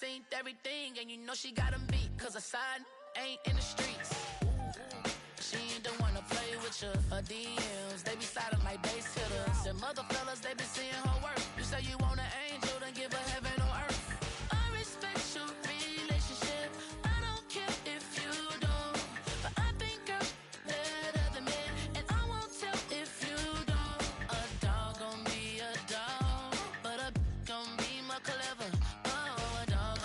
Seen everything, and you know she got him beat, cause her side ain't in the streets. She ain't the one to play with you. Her DMs, they be silent like base hitters. And mother fellas, they be seeing her work. You say you want an angel, then give her heaven on earth. I respect your relationship. I don't care if you don't. But I think girls better than men. And I won't tell if you don't. A dog gon' be a dog, but a gon' be more clever.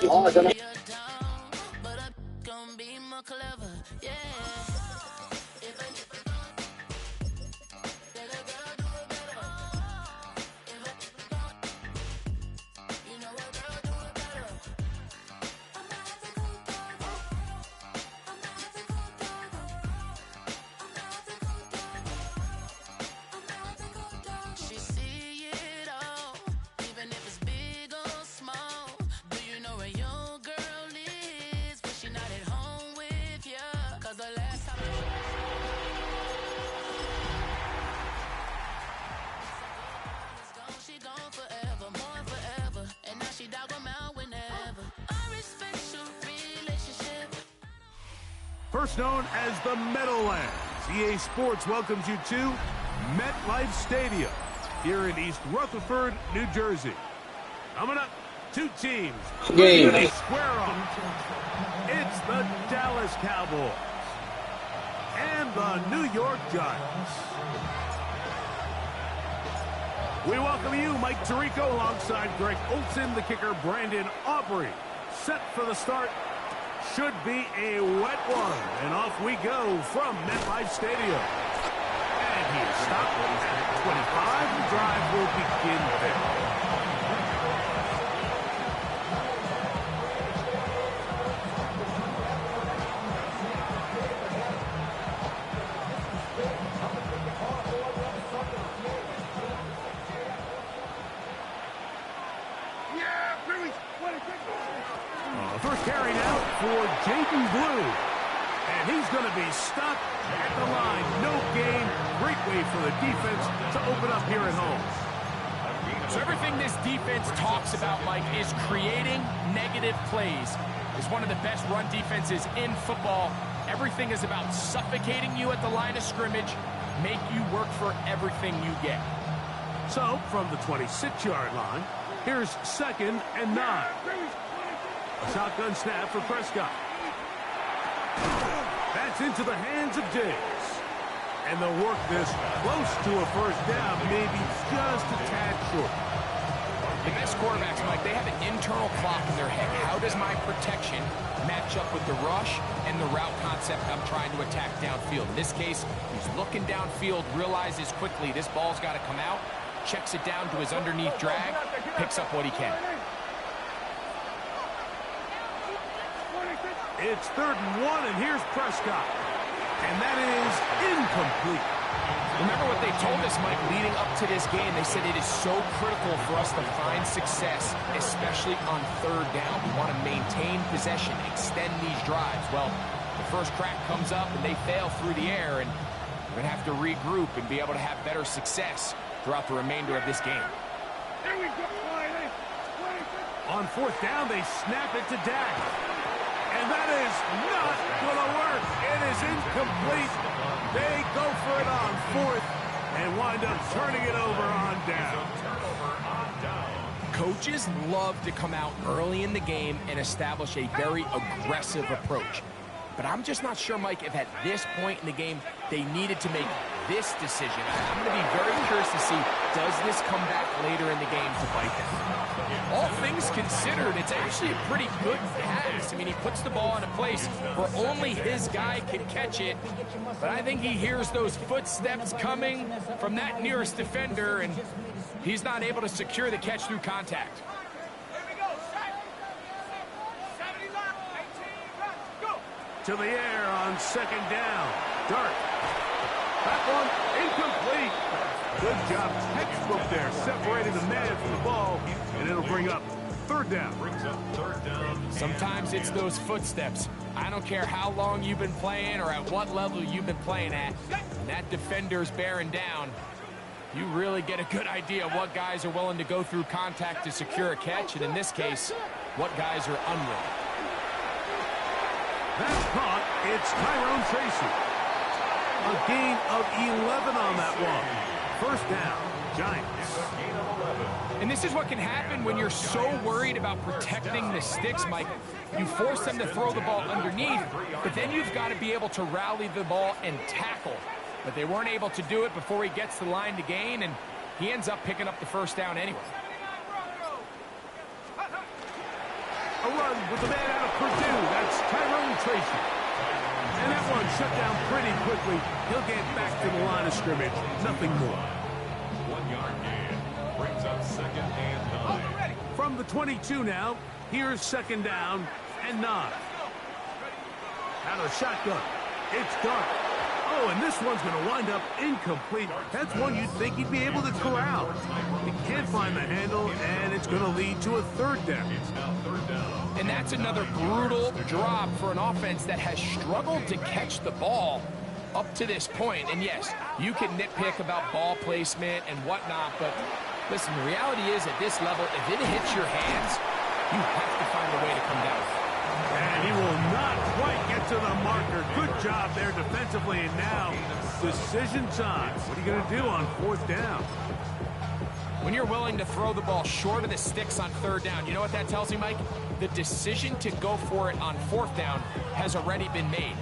Oh, a dog gon' be a dog, but a gon' be more clever. Yeah. First known as the Meadowlands, EA Sports welcomes you to MetLife Stadium here in East Rutherford, New Jersey. Coming up, two teams Game. square off. It's the Dallas Cowboys and the New York Giants. We welcome you, Mike Tirico, alongside Greg Olson, the kicker, Brandon Aubrey. Set for the start. Should be a wet one. And off we go from MetLife Stadium. And he is stopped at 25. The drive will begin there. First carry now for Jaden Blue. And he's going to be stopped at the line. No gain. Great way for the defense to open up here at home. So everything this defense talks about, Mike, is creating negative plays. It's one of the best run defenses in football. Everything is about suffocating you at the line of scrimmage, make you work for everything you get. So, from the 26-yard line, here's 2nd and 9. A shotgun snap for Prescott. That's into the hands of Diggs. And they'll work this close to a first down, maybe just a tad short. The best quarterbacks, Mike, they have an internal clock in their head. How does my protection match up with the rush and the route concept I'm trying to attack downfield? In this case, he's looking downfield, realizes quickly this ball's got to come out, checks it down to his underneath drag, picks up what he can. It's 3rd and 1, and here's Prescott. And that is incomplete. Remember what they told us, Mike, leading up to this game. They said it is so critical for us to find success, especially on 3rd down. We want to maintain possession, extend these drives. Well, the first crack comes up, and they fail through the air, and we're going to have to regroup and be able to have better success throughout the remainder of this game. On 4th down, they snap it to Dak. And that is not going to work. It is incomplete. They go for it on 4th and wind up turning it over on down. Coaches love to come out early in the game and establish a very aggressive approach. But I'm just not sure, Mike, if at this point in the game they needed to make this decision. I'm going to be very curious to see, does this come back later in the game to bite them? All things considered, it's actually a pretty good pass. I mean, he puts the ball in a place where only his guy can catch it. But I think he hears those footsteps coming from that nearest defender, and he's not able to secure the catch through contact. To the air on 2nd down. Dart. That one incomplete. Good job, textbook there, separating the man from the ball, and it'll bring up 3rd down. Sometimes it's those footsteps. I don't care how long you've been playing or at what level you've been playing at. When that defender's bearing down, you really get a good idea of what guys are willing to go through contact to secure a catch, and in this case, what guys are unwilling. That's caught. It's Tyrone Tracy. A gain of 11 on that one. First down, Giants. And this is what can happen when you're so worried about protecting the sticks, Mike. You force them to throw the ball underneath, but then you've got to be able to rally the ball and tackle. But they weren't able to do it before he gets the line to gain, and he ends up picking up the first down anyway. A run with the man out of Purdue. That's Tyrone Tracy. And that one shut down pretty quickly. He'll get back to the line of scrimmage. Nothing more. 1 yard gain. Brings up 2nd and 9. From the 22 now, here's 2nd down and 9. Out of the shotgun. It's dark. Oh, and this one's going to wind up incomplete. That's one you'd think he'd be able to corral. He can't find the handle, and it's going to lead to a 3rd down. It's now 3rd down. And that's another brutal drop for an offense that has struggled to catch the ball up to this point. And yes, you can nitpick about ball placement and whatnot, but listen, the reality is at this level, if it hits your hands, you have to find a way to come down. And he will not quite get to the marker. Good job there defensively, and now decision time. What are you going to do on 4th down? When you're willing to throw the ball short of the sticks on 3rd down, you know what that tells me, Mike? The decision to go for it on 4th down has already been made.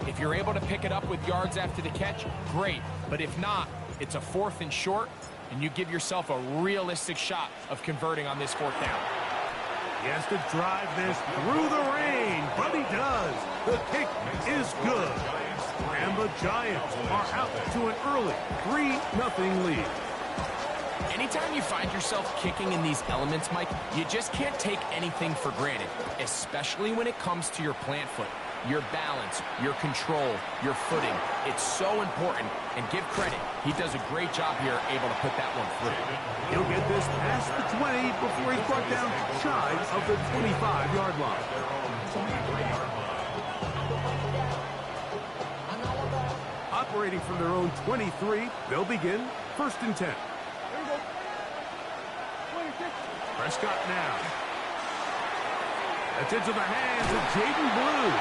If you're able to pick it up with yards after the catch, great. But if not, it's a 4th and short, and you give yourself a realistic shot of converting on this 4th down. He has to drive this through the rain, but he does. The kick is good. And the Giants are out to an early 3-0 lead. Anytime you find yourself kicking in these elements, Mike, you just can't take anything for granted, especially when it comes to your plant foot. Your balance, your control, your footing. It's so important, and give credit. He does a great job here able to put that one through. He'll get this past the 20 before he's brought down shy of the 25-yard line. Operating from their own 23, they'll begin 1st and 10. Prescott now. That's into the hands of Jaden Blue.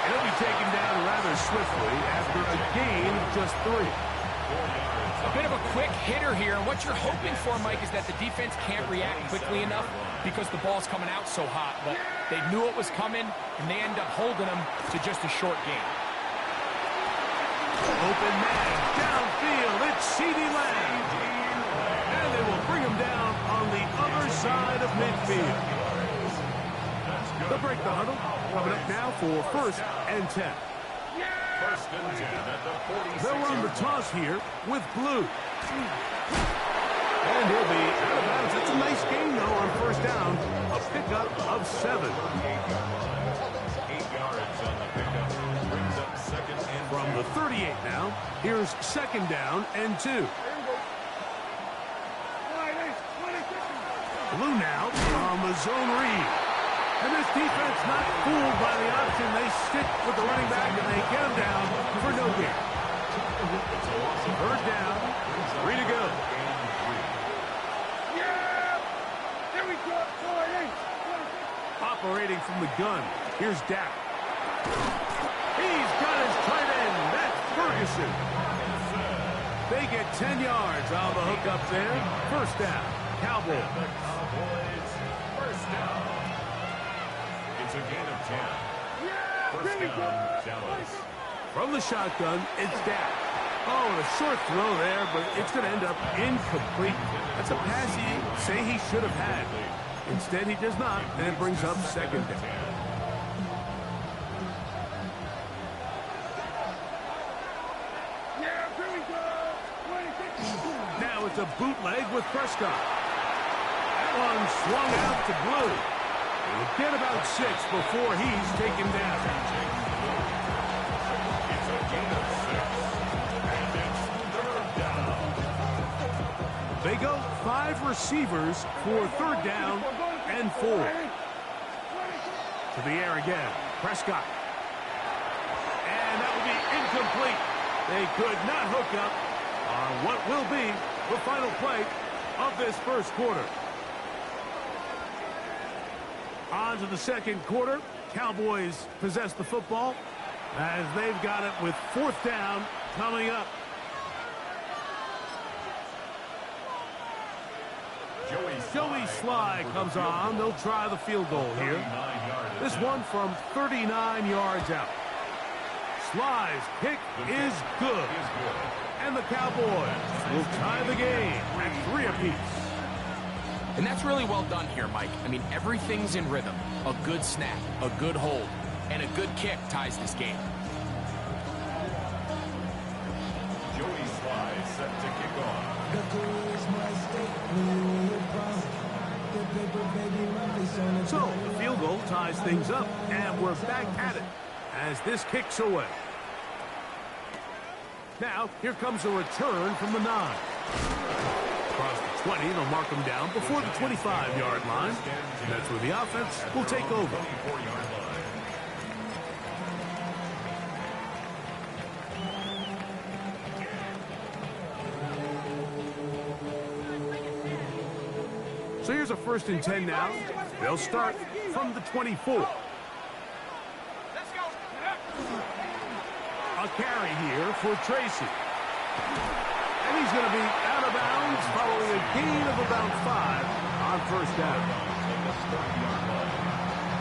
He'll be taken down rather swiftly after a gain of just 3. A bit of a quick hitter here, and what you're hoping for, Mike, is that the defense can't react quickly enough because the ball's coming out so hot. But they knew it was coming, and they end up holding them to just a short gain. Open man, downfield, it's CeeDee Lamb. And they will bring him down on the other side of midfield. They'll break the huddle. Coming up now for 1st and 10. 1st and 10 at the 46. They'll run the toss here with Blue. And he'll be out of bounds. It's a nice gain, though, on 1st down. A pickup of 7. 8 yards on the pickup. Brings up 2nd and 10. From the 38 now, here's 2nd down and 2. Blue now on the zone read. And this defense not fooled by the option. They stick with the running back, and they get him down for no gain. 3rd down, 3 to go. Operating from the gun, here's Dak. He's got his tight end. That's Ferguson. They get 10 yards on the hook up there. 1st down, Cowboys. 1st down. It's a gain of 10. 1st down, Dallas. From the shotgun, it's Dak. Oh, and a short throw there, but it's going to end up incomplete. That's a pass he say he should have had. Instead, he does not, and it brings up 2nd down. Now it's a bootleg with Prescott. That one swung out to Blue. He'll get about 6 before he's taken down. It's a gain of 6. And it's 3rd down. They go 5 receivers for 3rd down and 4. To the air again. Prescott. And that will be incomplete. They could not hook up on what will be the final play of this 1st quarter. On to the second quarter. Cowboys possess the football as they've got it with 4th down coming up. Joey Sly comes on. They'll try the field goal here. This one from 39 yards out. Sly's kick is good. And the Cowboys will tie the game at 3 apiece. And that's really well done here, Mike. I mean, everything's in rhythm. A good snap, a good hold, and a good kick ties this game. Joey Sly set to kick off. So the field goal ties things up, and we're back at it as this kicks away. Now, here comes a return from the 9. Across the 20, they'll mark them down before the 25-yard line. And that's where the offense will take over. So here's a 1st and 10 now. They'll start from the 24. A carry here for Tracy. And he's going to be out of bounds following a gain of about 5 on 1st down.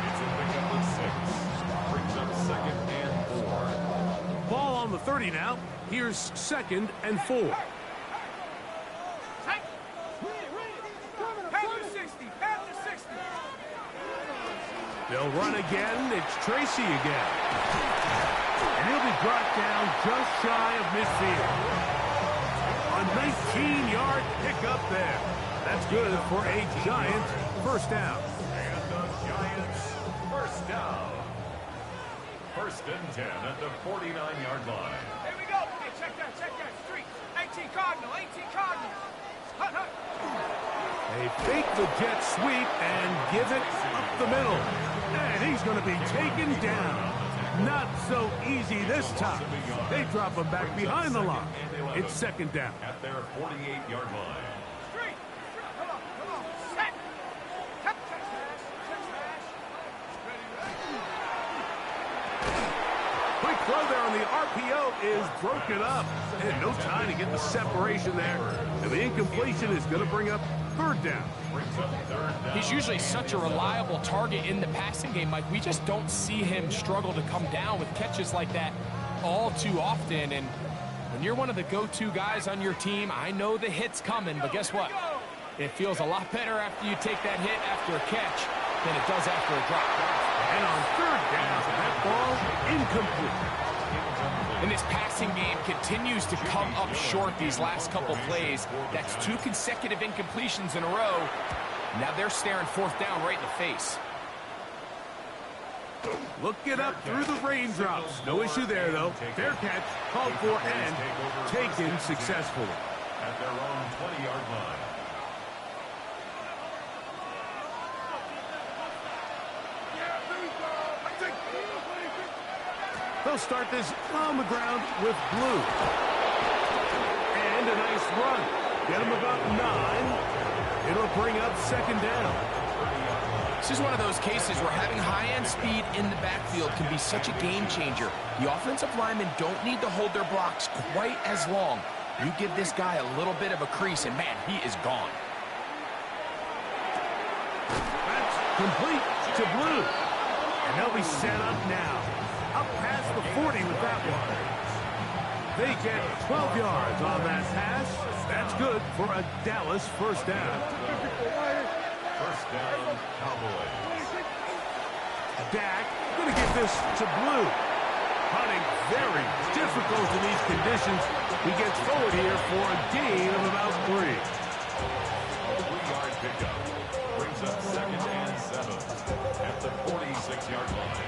It's a pickup of 6. Brings up 2nd and 4. Ball on the 30 now. Here's 2nd and 4. They'll run again. It's Tracy again. And he'll be brought down just shy of midfield. A 19-yard pickup there. That's good for a Giant 1st down. And the Giants 1st down. 1st and 10 at the 49-yard line. Here we go. Hey, check that. Street. 18 Cardinal. Hut. They fake the jet sweep and give it up the middle. And he's going to be taken down. Not so easy this time. They drop him back behind the line. It's 2nd down. At their 48-yard line. Street. Come on. Set. Check smash. Quick throw there on the RPO is broken up. And no time to get the separation there. And the incompletion is going to bring up 3rd down. He's usually such a reliable target in the passing game, Mike. We just don't see him struggle to come down with catches like that all too often. And when you're one of the go-to guys on your team, I know the hit's coming, but guess what? It feels a lot better after you take that hit after a catch than it does after a drop. And on 3rd down, that ball incomplete. And this passing game continues to come up short these last couple plays. That's 2 consecutive incompletions in a row. Now they're staring 4th down right in the face. Looking up through the raindrops. No issue there, though. Fair catch, called for, and taken successfully. At their own 20-yard line. They'll start this on the ground with Blue. And a nice run. Get him about 9. It'll bring up 2nd down. This is one of those cases where having high-end speed in the backfield can be such a game changer. The offensive linemen don't need to hold their blocks quite as long. You give this guy a little bit of a crease, and man, he is gone. That's complete to Blue. And they'll be set up now. Up past the 40 with that one. They get 12 yards on that pass. That's good for a Dallas 1st down. 1st down, Cowboys. Dak going to give this to Blue. Hunting very difficult in these conditions. He gets forward here for a gain of about 3. 3-yard pickup. Brings up 2nd and 7 at the 46-yard line.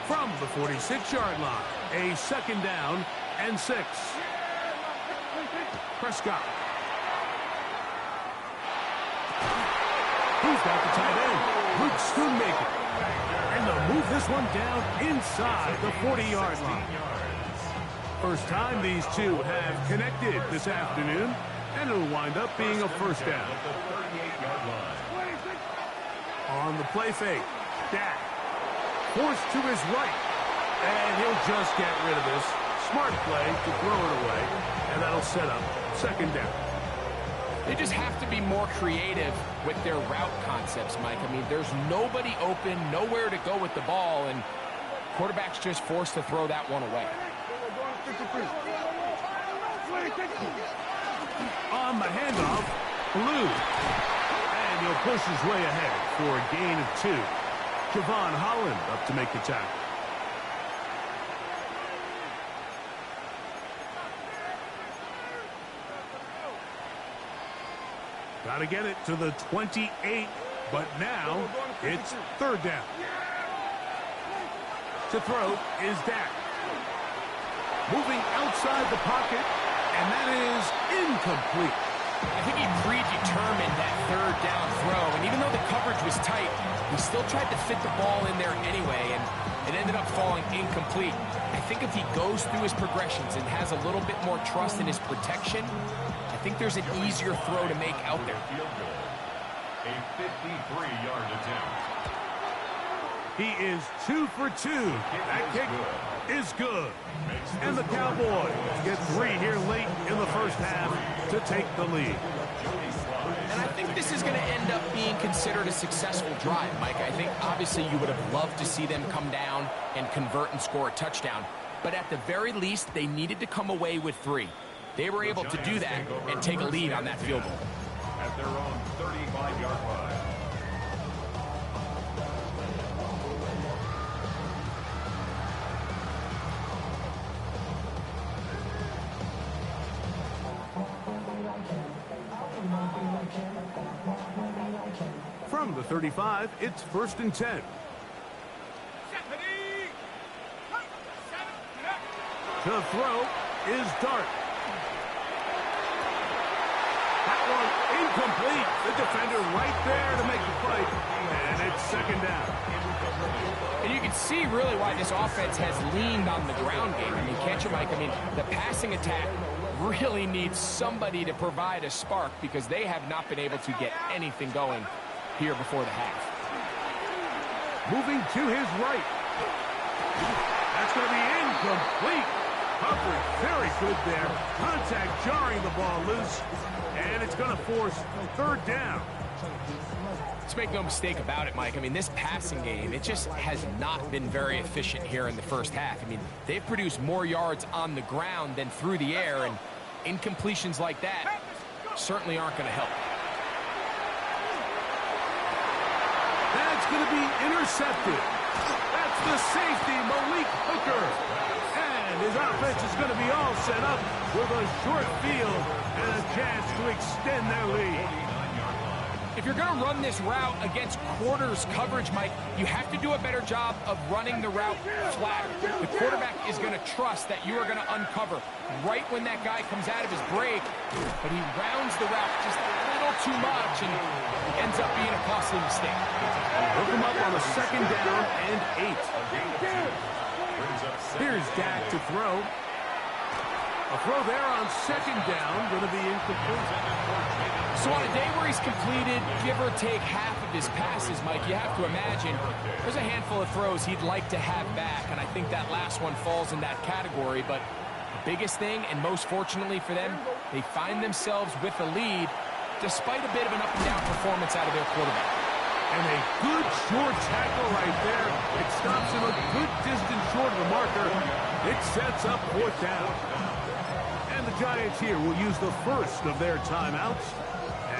From the 46-yard line, a 2nd down and 6. Prescott. He's got the tight end, Luke Schoonmaker. And they'll move this one down inside the 40-yard line. First time these two have connected this afternoon, and it'll wind up being a 1st down. on the play fake. Dak forced to his right, and he'll just get rid of this. Smart play to throw it away, and that'll set up second down. They just have to be more creative with their route concepts, Mike. I mean, there's nobody open, nowhere to go with the ball, and quarterback's just forced to throw that one away. On the handoff, Blue. And he'll push his way ahead for a gain of 2. Javon Holland up to make the tackle. Got to get it to the 28, but now it's third down. To throw is Dak. Moving outside the pocket, and that is incomplete. I think he predetermined that third down throw, and even though the coverage was tight, he still tried to fit the ball in there anyway, and it ended up falling incomplete. I think if he goes through his progressions and has a little bit more trust in his protection, I think there's an easier throw to make out there. A 53-yard attempt. He is 2 for 2. That kick is good. And the Cowboys get 3 here late in the first half to take the lead. And I think this is going to end up being considered a successful drive, Mike. I think obviously you would have loved to see them come down and convert and score a touchdown. But at the very least, they needed to come away with 3. They were able to do that and take a lead on that field goal. At their own 35-yard line. From the 35, it's 1st and 10. To throw is Dart. That one incomplete. The defender right there to make the play. And it's second down. And you can see really why this offense has leaned on the ground game. I mean, can't you, Mike? I mean, the passing attack really needs somebody to provide a spark because they have not been able to get anything going here before the half. Moving to his right. That's going to be incomplete. Coverage very good there. Contact jarring the ball loose. And it's going to force third down. Let's make no mistake about it, Mike. I mean, this passing game, it just has not been very efficient here in the first half. I mean, they've produced more yards on the ground than through the air, and incompletions like that certainly aren't going to help. That's going to be intercepted. That's the safety, Malik Hooker. And his offense is going to be all set up with a short field and a chance to extend their lead. If you're going to run this route against quarters coverage, Mike, you have to do a better job of running the route flatter. The quarterback is going to trust that you are going to uncover right when that guy comes out of his break, but he rounds the route just a little too much and ends up being a costly mistake. Hook him up on a second down and 8. Here's Dak to throw. A throw there on second down, going to be incomplete. So on a day where he's completed, give or take half of his passes, Mike, you have to imagine there's a handful of throws he'd like to have back, and I think that last one falls in that category. But the biggest thing, and most fortunately for them, they find themselves with a lead despite a bit of an up-and-down performance out of their quarterback. And a good short tackle right there. It stops him a good distance short of the marker. It sets up fourth down. And the Giants here will use the first of their timeouts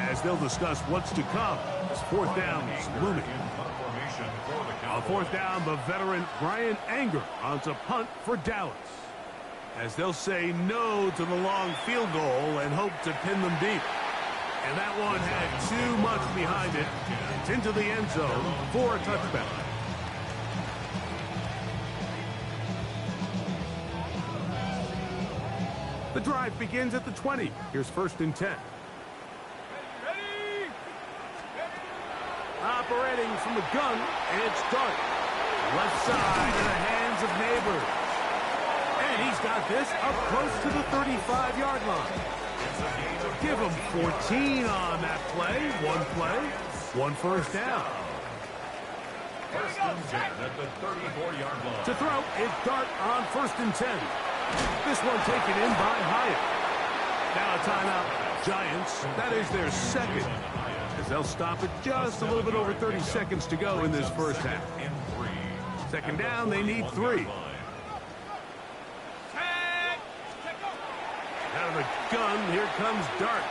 as they'll discuss what's to come as fourth down is looming. On fourth down, the veteran Brian Anger onto punt for Dallas, as they'll say no to the long field goal and hope to pin them deep. And that one had too much behind it. It's into the end zone for a touchback. The drive begins at the 20. Here's 1st and 10. Operating from the gun, and it's Dart. Left side in the hands of Neighbors. And he's got this up close to the 35-yard line. Give him 14 on that play. One first down. First and 10 at the 34-yard line. To throw is Dart on 1st and 10. This one taken in by Hyatt. Now a timeout. Giants, that is their second, as they'll stop it just a little bit over 30 seconds to go in this first half. Second down, they need 3. Out of the gun, here comes Dart.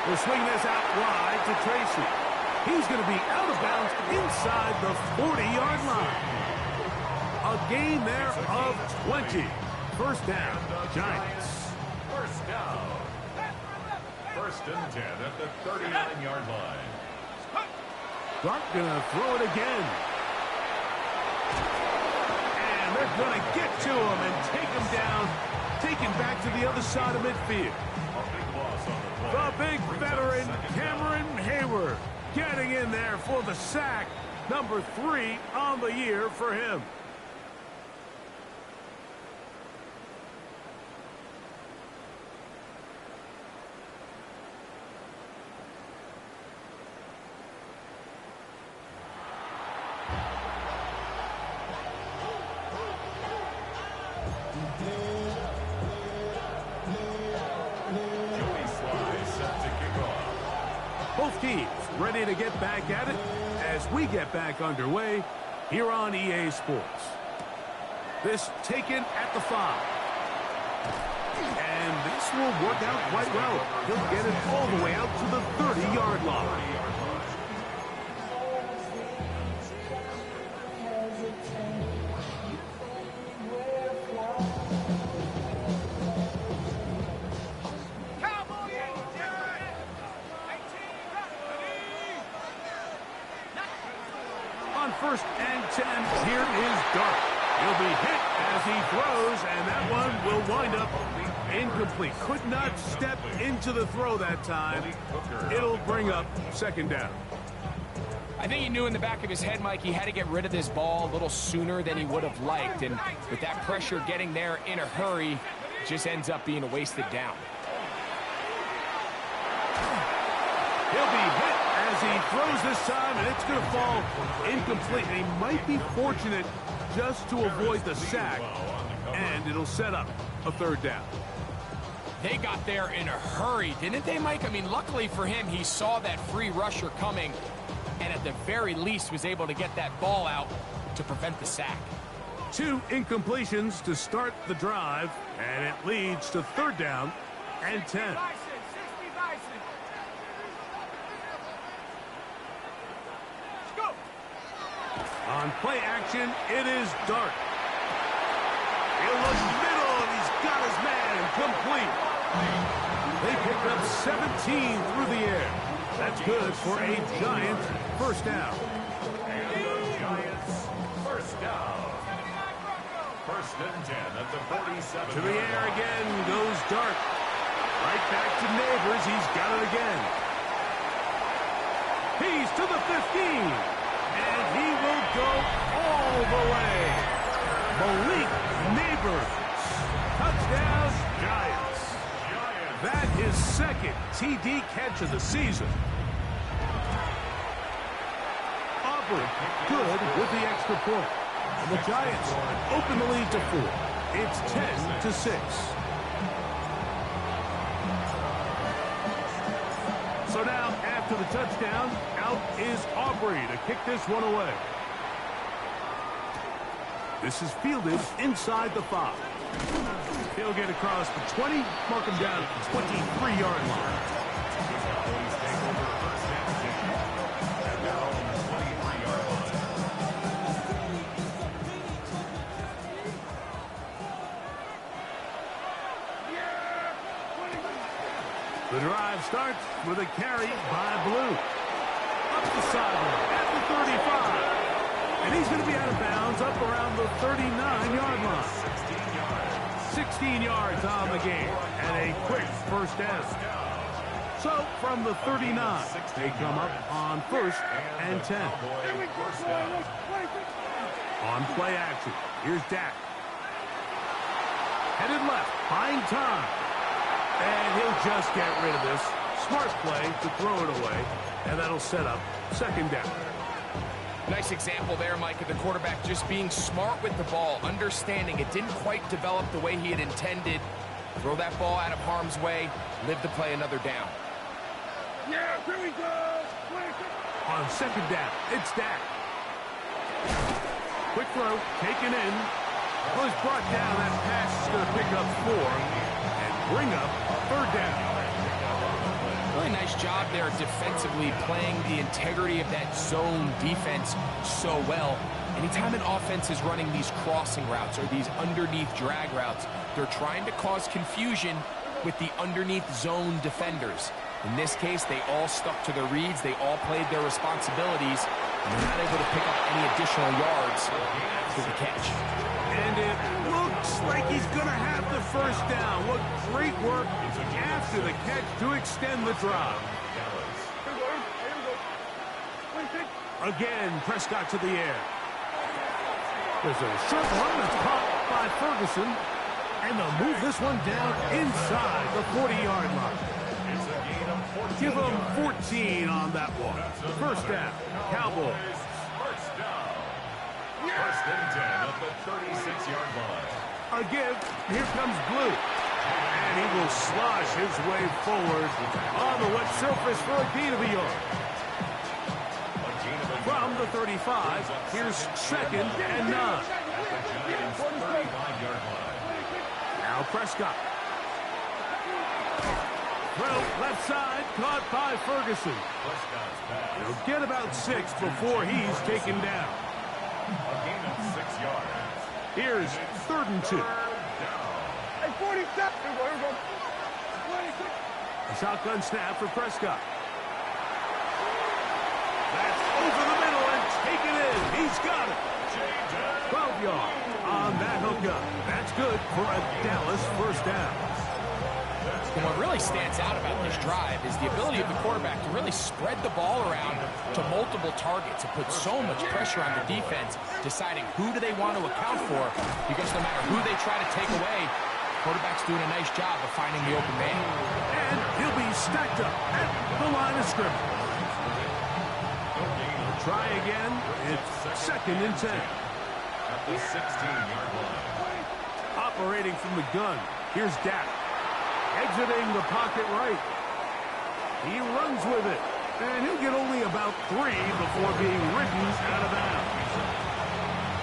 We'll swing this out wide to Tracy. He's going to be out of bounds inside the 40-yard line. A gain there of 20. First down, Giants. First down. First and 10 at the 39-yard line. Dart going to throw it again. And they're going to get to him and take him down, taken back to the other side of midfield. The big veteran, Cameron Hayward, getting in there for the sack. Number 3 on the year for him. Both teams ready to get back at it as we get back underway here on EA Sports. This taken at the 5. And this will work out quite well. He'll get it all the way out to the 30-yard line. On 1st and 10, here is Dart. He'll be hit as he throws, and that one will wind up incomplete. Could not step into the throw that time. It'll bring up second down. I think he knew in the back of his head, Mike, he had to get rid of this ball a little sooner than he would have liked. And with that pressure getting there in a hurry, it just ends up being a wasted down. He'll be hit as he throws this time, and it's going to fall incomplete. He might be fortunate just to avoid the sack, and it'll set up a third down. They got there in a hurry, didn't they, Mike? I mean, luckily for him, he saw that free rusher coming, and at the very least was able to get that ball out to prevent the sack. 2 incompletions to start the drive, and it leads to third down and 10. On play action, it is Dart. He'll look middle, and he's got his man complete. They picked up 17 through the air. That's good for a Giant first down. And the Giants first down. First and 10 at the 47. To the air again goes Dart. Right back to Neighbors. He's got it again. He's to the 15. And he will go all the way. Malik Neighbors. Touchdown, Giants. That is second TD catch of the season. Aubrey good with the extra point. And the Giants open the lead to 4. It's 10-6. So now, after the touchdown, out is Aubrey to kick this one away. This is fielded inside the 5. He'll get across the 20, mark him down at the 23-yard line. The drive starts with a carry by Blue. Up the sideline at the 35. And he's going to be out of bounds up around the 39-yard line. 16 yards on the game and a quick first down. So from the 39, they come up on 1st and 10. On play action, here's Dak. Headed left, buying time. And he'll just get rid of this. Smart play to throw it away, and that'll set up second down. Nice example there, Mike, of the quarterback just being smart with the ball, understanding it didn't quite develop the way he had intended. Throw that ball out of harm's way, live to play another down. Yeah, here we go. On second down, it's Dak. Quick throw, taken in. Was brought down. That pass is going to pick up 4 and bring up third down. Really nice job there defensively, playing the integrity of that zone defense so well. Anytime an offense is running these crossing routes or these underneath drag routes, they're trying to cause confusion with the underneath zone defenders. In this case, they all stuck to their reads. They all played their responsibilities, and they're not able to pick up any additional yards after the catch. And it looks like he's going to have the first down. What great work after the catch to extend the drive. Again, Prescott to the air. There's a short one that's caught by Ferguson. And they'll move this one down inside the 40-yard line. Give them 14 on that one. First down, Cowboys. First and 10 at the 36-yard line. A give. Here comes Blue. And he will slosh his way forward on the wet surface for a gain of a yard. From the 35, here's second and 9. Now Prescott. Throw left side, caught by Ferguson. He'll get about 6 before he's taken down. Here's third and 2. A shotgun snap for Prescott. That's over the middle and taken in. He's got it. 12 yards on that hookup. That's good for a Dallas first down. And what really stands out about this drive is the ability of the quarterback to really spread the ball around to multiple targets and put so much pressure on the defense, deciding who do they want to account for, because no matter who they try to take away, the quarterback's doing a nice job of finding the open man. And he'll be stacked up at the line of scrimmage. Try again. It's second and 10. At the 16-yard line. Operating from the gun. Here's Dak. Exiting the pocket right. He runs with it. And he'll get only about 3 before being ridden out of bounds.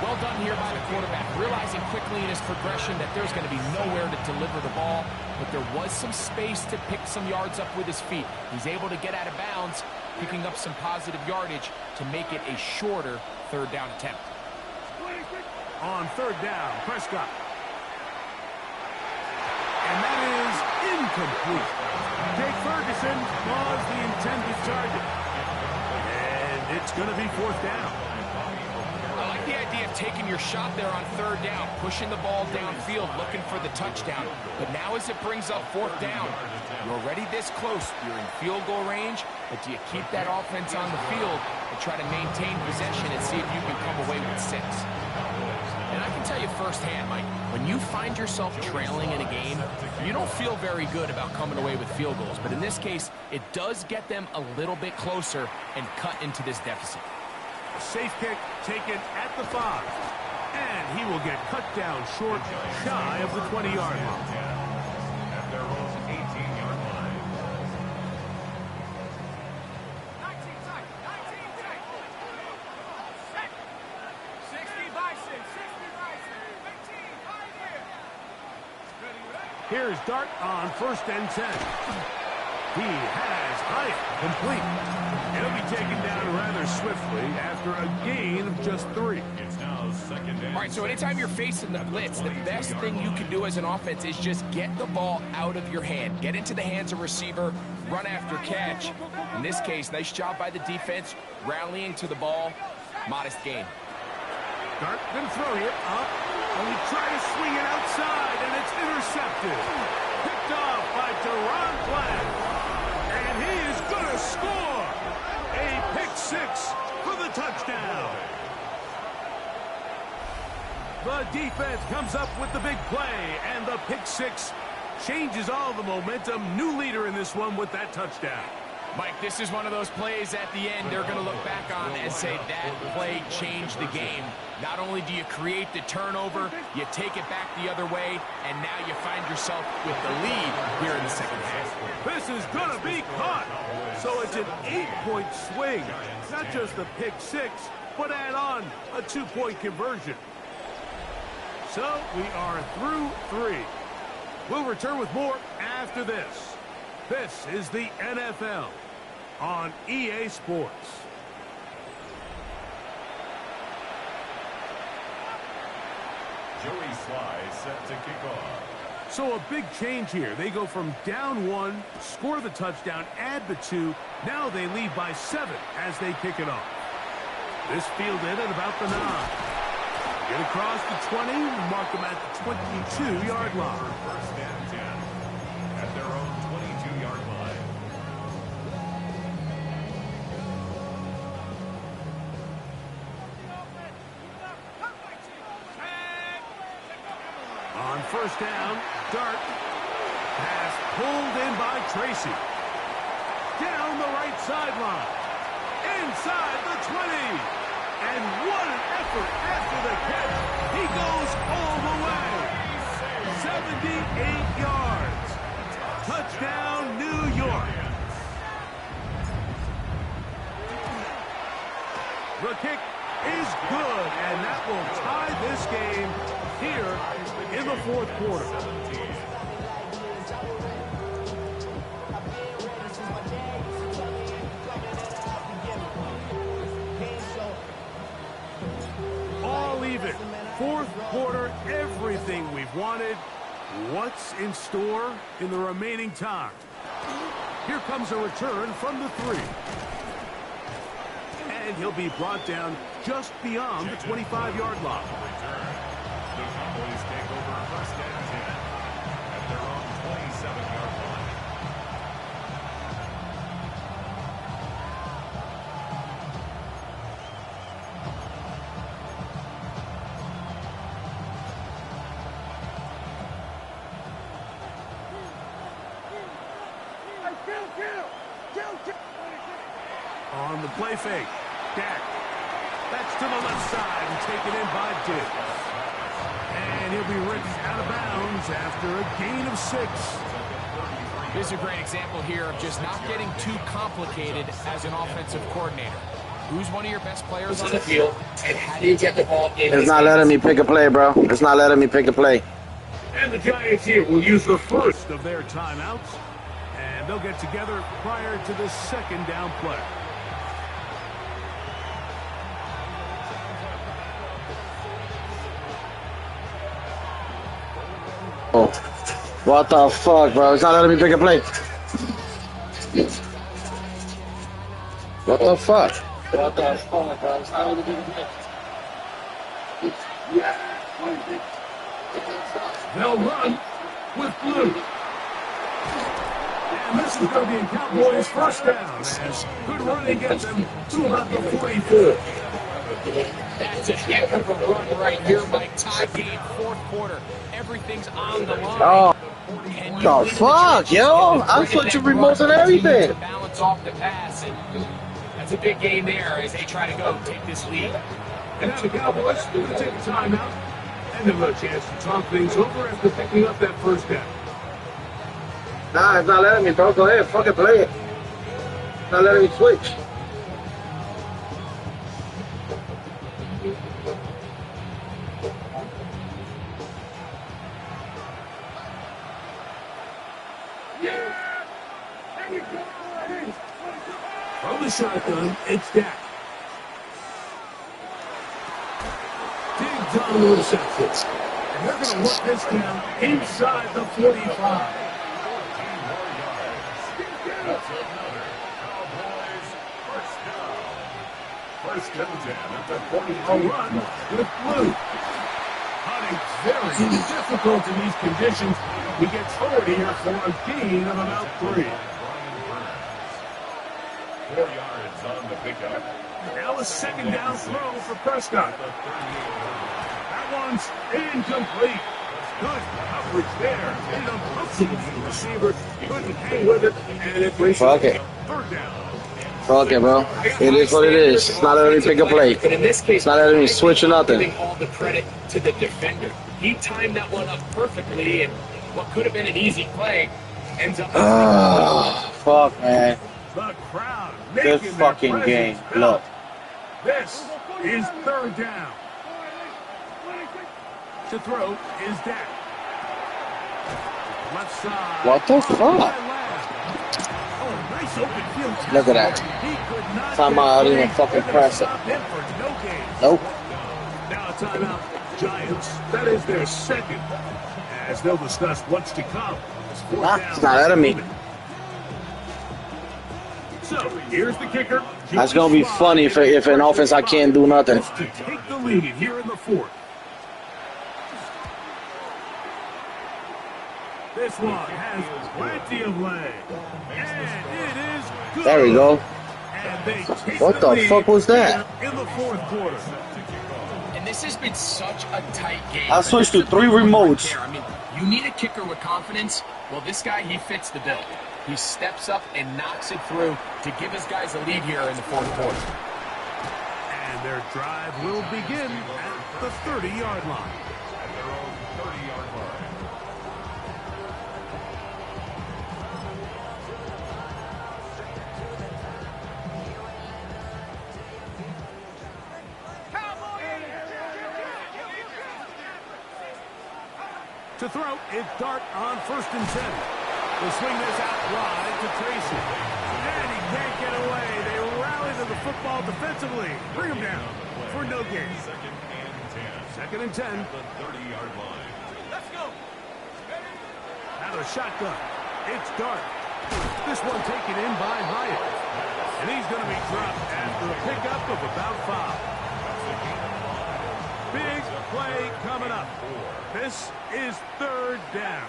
Well done here by the quarterback, realizing quickly in his progression that there's going to be nowhere to deliver the ball, but there was some space to pick some yards up with his feet. He's able to get out of bounds, picking up some positive yardage to make it a shorter third down attempt. On third down, Prescott. And that is incomplete. Jake Ferguson was the intended target. And it's going to be fourth down. I like the idea of taking your shot there on third down, pushing the ball downfield, looking for the touchdown. But now as it brings up fourth down, you're already this close. You're in field goal range, but do you keep that offense on the field and try to maintain possession and see if you can come away with 6? And I can tell you firsthand, Mike, when you find yourself trailing in a game, you don't feel very good about coming away with field goals. But in this case, it does get them a little bit closer and cut into this deficit. Safe kick taken at the 5. And he will get cut down short, shy of the 20-yard line. At their own 18-yard line. 19 tight. 60 by 6. 60 by 6. 18. High here. Here's Dart on first and 10. He has Hyatt complete. He'll be taken down rather swiftly after a gain of just 3. It's now second and All right, so anytime you're facing the blitz, the best thing you can do as an offense is just get the ball out of your hand. Get into the hands of receiver, run after catch. In this case, nice job by the defense, rallying to the ball. Modest gain. Dart going to throw it up. And he try to swing it outside, and it's intercepted. Picked off by Deron Plant. And he is going to score. A pick 6 for the touchdown. The defense comes up with the big play, and the pick 6 changes all the momentum. New leader in this one with that touchdown. Mike, this is one of those plays at the end they're going to look back on and say that play changed the game. Not only do you create the turnover, you take it back the other way, and now you find yourself with the lead here in the second half. This is going to be caught. So it's an 8-point swing. Not just a pick six, but add on a 2-point conversion. So we are through 3. We'll return with more after this. This is the NFL on EA Sports. Joey Sly set to kick off. So a big change here. They go from down 1, score the touchdown, add the 2. Now they lead by 7 as they kick it off. This fielded at about the 9. Get across the 20, mark them at the 22-yard line. First and 10 at their own 22-yard line. On first down, Dart. Pass pulled in by Tracy. Down the right sideline. Inside the 20. And what an effort after the catch. He goes all the way. 78 yards. Touchdown, New York. The kick is good, and that will tie this game here in the fourth quarter. All even. Fourth quarter, everything we've wanted. What's in store in the remaining time? Here comes a return from the 3. And he'll be brought down just beyond the 25-yard line. The Cowboys take over first and 10 at their own 27-yard line. On the play fake, Dak. That's to the left side and taken in by Diggs. And he'll be ripped out of bounds after a gain of 6. This is a great example here of just not getting too complicated as an offensive coordinator. Who's one of your best players on the field, and how do you get the ball in? It's not letting me pick a play, bro. It's not letting me pick a play. And the Giants here will use the first of their timeouts. And they'll get together prior to the second down play. Oh, what the fuck, bro? It's not letting me pick a play. What the fuck? What the fuck, bro? It's not letting me pick a play. They'll run with blue. And this is going to be a Cowboys first down as good running gets them to about the 44. That's a heck of a run right here, Mike. Tie game, fourth quarter. Everything's on the line. Oh, the fuck, yo? I'm switching remotes and everything. To balance off the pass, and that's a big game there as they try to go take this lead. And now the Cowboys are going to take a timeout and have a chance to talk things over after picking up that first down. Nah, it's not letting me, bro. Go ahead, fucking play it. It's not letting me switch. From the shotgun, it's Dak. Diggs on the reception. And they're going to work this down inside the 45. That's another Cowboys first down. First and 10 at the 42. A run with blue. Hunting very difficult in these conditions. He gets forward here for a gain of about 3. 4 yards on the pickup. Now a second down throw for Prescott. That one's incomplete. Good coverage there. And uncomfortable for the receiver. Couldn't hang with it. And it brings Fuck it. third down. Fuck it, bro. It is what it is. It's not letting me pick a play. But in this case, It's not letting me switch or nothing. giving all the credit to the defender. He timed that one up perfectly, and what could have been an easy play ends up. Fuck, man. The crowd Good making their fucking presence game. felt. Look. This is third down. To throw is Dak. Left side. What the fuck? Oh, nice open field. Look at that. He could not Timeout, I didn't even fucking They're gonna press it. stop him for no gain. Nope. Now a timeout. Giants. That is their second. As they'll discuss what's to come. Nah, it's not letting me. So here's the kicker. That's gonna be funny if an offense I can't do nothing. To take the lead here in the fourth. This one has plenty of leg. And it is good. There we go. And they take What the lead fuck was that? in the fourth quarter. And this has been such a tight game. I switched to 3 remotes. I mean, you need a kicker with confidence. Well, this guy, he fits the bill. He steps up and knocks it through to give his guys a lead here in the fourth quarter. And their drive will begin at the 30-yard line. At their own 30-yard line. To throw, it's Dart on 1st and 10. They'll swing this out wide to Tracy. And he can't get away. They rally to the football defensively. Bring him down for no gain. 2nd and 10. The 30-yard line. Let's go. Out of the shotgun. It's Dart. This one taken in by Hyatt. And he's going to be dropped after a pickup of about 5. Big play coming up. This is 3rd down.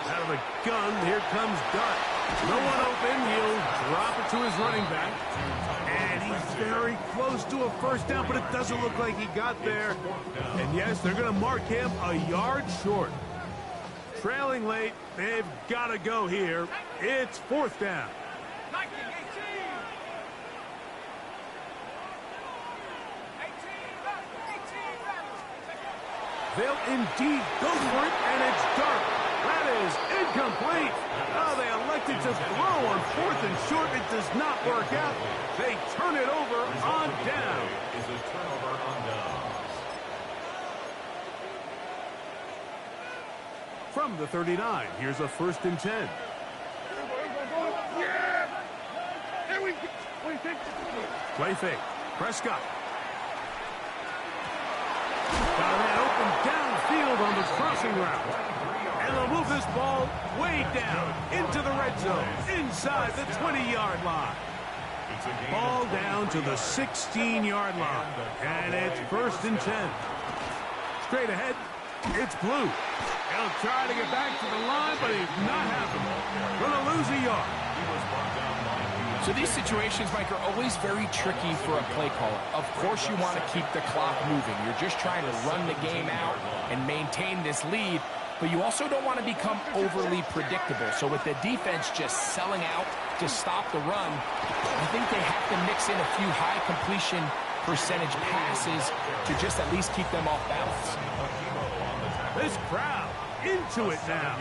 Out of the gun, here comes Dart. No one open. He'll drop it to his running back. And he's very close to a 1st down, but it doesn't look like he got there. And yes, they're going to mark him a yard short. Trailing late, they've got to go here. It's 4th down. They'll indeed go for it, and it's Dart. That is incomplete. Oh, they elected to throw on 4th and short. It does not work out. They turn it over on down. Is a turnover on downs. From the 39, here's a 1st and 10. Play fake. Prescott. Got a man open downfield on the crossing route. And they'll move this ball way down into the red zone, inside the 20-yard line. Ball down to the 16-yard line. And it's 1st and 10. Straight ahead, it's Blue. He'll try to get back to the line, but he's not having it. Gonna lose a yard. So these situations, Mike, are always very tricky for a play caller. Of course you want to keep the clock moving. You're just trying to run the game out and maintain this lead, but you also don't want to become overly predictable. So with the defense just selling out to stop the run, I think they have to mix in a few high completion percentage passes to just at least keep them off balance. This crowd into it now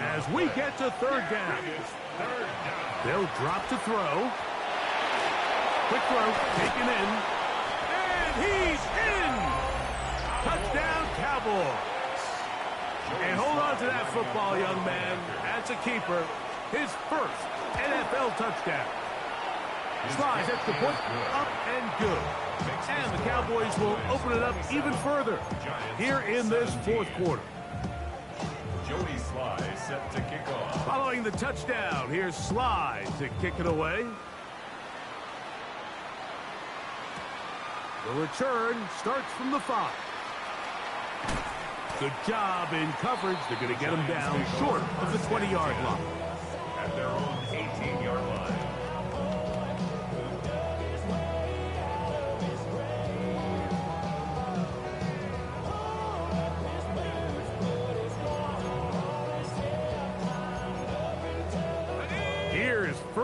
as we get to 3rd down. They'll drop to throw. Quick throw, taken in. And he's in! Touchdown, Cowboys. And hold on to that football, young man. That's a keeper. His 1st NFL touchdown. Slides at the point, up and good. And the Cowboys will open it up even further here in this 4th quarter. Jody Sly set to kick off. Following the touchdown, here's Sly to kick it away. The return starts from the 5. Good job in coverage. They're going to get him down short of the 20-yard line. At their own 18-yard line.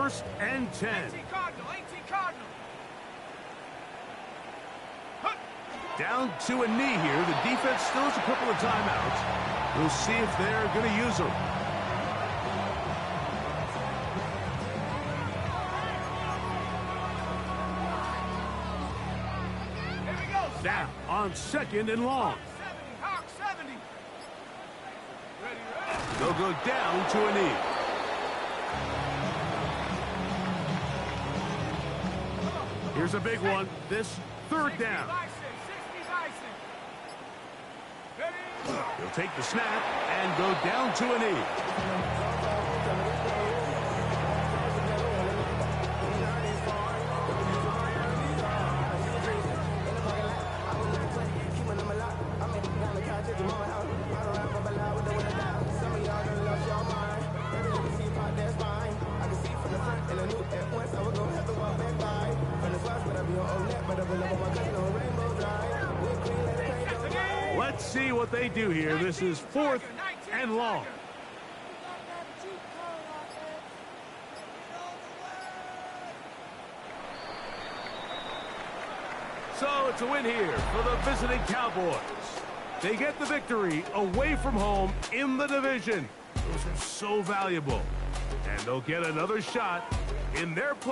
First and 10. 18 Cardinal, 18 Cardinal. Down to a knee here. The defense still has a couple of timeouts. We'll see if they're going to use them. Here we go. Now on second and long. 70, Hawk 70. Ready, ready. They'll go down to a knee. Here's a big one. This third down. 60 by 6. Ready. He'll take the snap and go down to a knee. Let's see what they do here. This is fourth and long. So it's a win here for the visiting Cowboys. They get the victory away from home in the division. Those are so valuable. And they'll get another shot in their play.